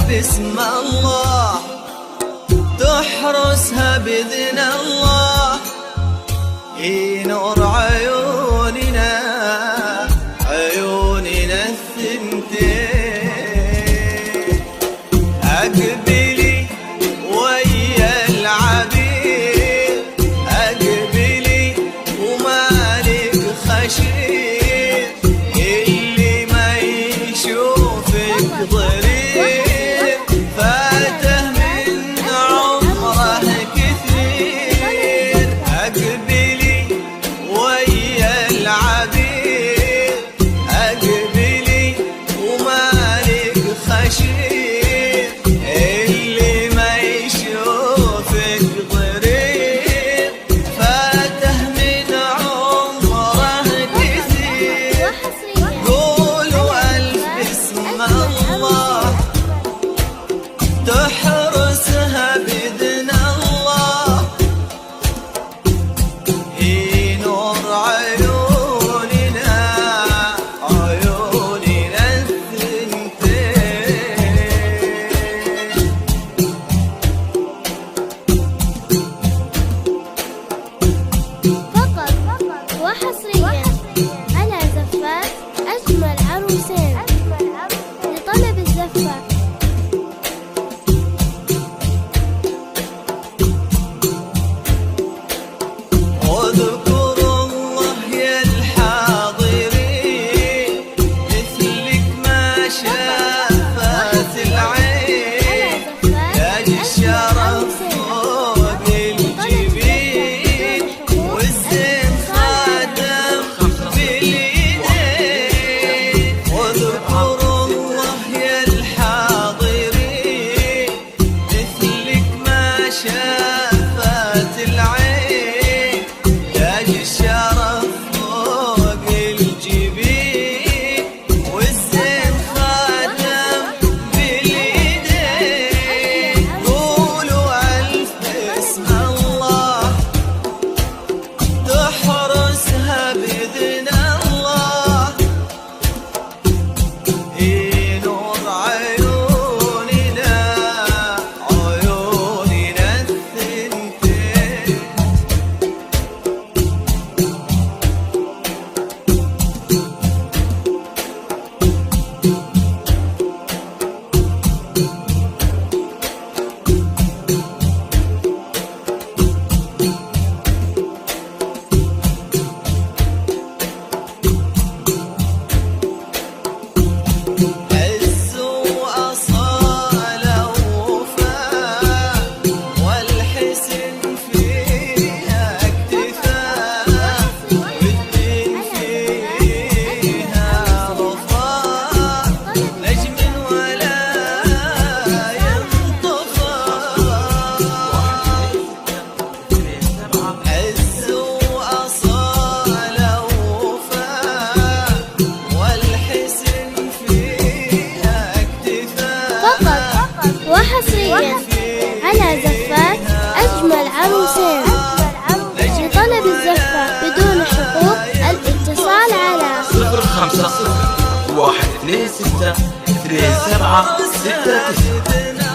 باسم الله، تحرسها بإذن الله. نور عيوننا، عيوننا الثنتين، أقبلي ويا العبير، أقبلي ومالك خشير، اللي ما يشوفك ضرير فاته من عمره كثير. أقبلي ويا العبير، أقبلي ومالك خشير، اللي ما يشوفك ضرير فاته من عمره كثير. قولوا ألف باسم الله، تحرسها بإذن الله. نور عيوننا، عيوننا الثنتين. فقط وحصريا على زفات أجمل عروسين لطلب الزفة. واذكروا الله يا الحاضرين، مثلك ما شافت العين، تاج الشرف فوق الجبين، والزين خادم باليدين. واذكروا الله يا الحاضرين، مثلك ما شافت العين، تاج الشرف فوق الجبين، والزين خاتم باليدين. قولوا ألف باسم الله، تحرسها بإذن الله. نور عيوننا، عيوننا الثنتين. عز وأصالة ووفاء، والحسن فيها اكتفاء، والدين فيها وفاء، نجم ولا ينطفى. عز وأصالة ووفاء، والحسن فيها اكتفاء. فقط وحصريا على زفات أجمل عروسين لطلب الزفة بدون حقوق الاتصال على 05 126 27 69.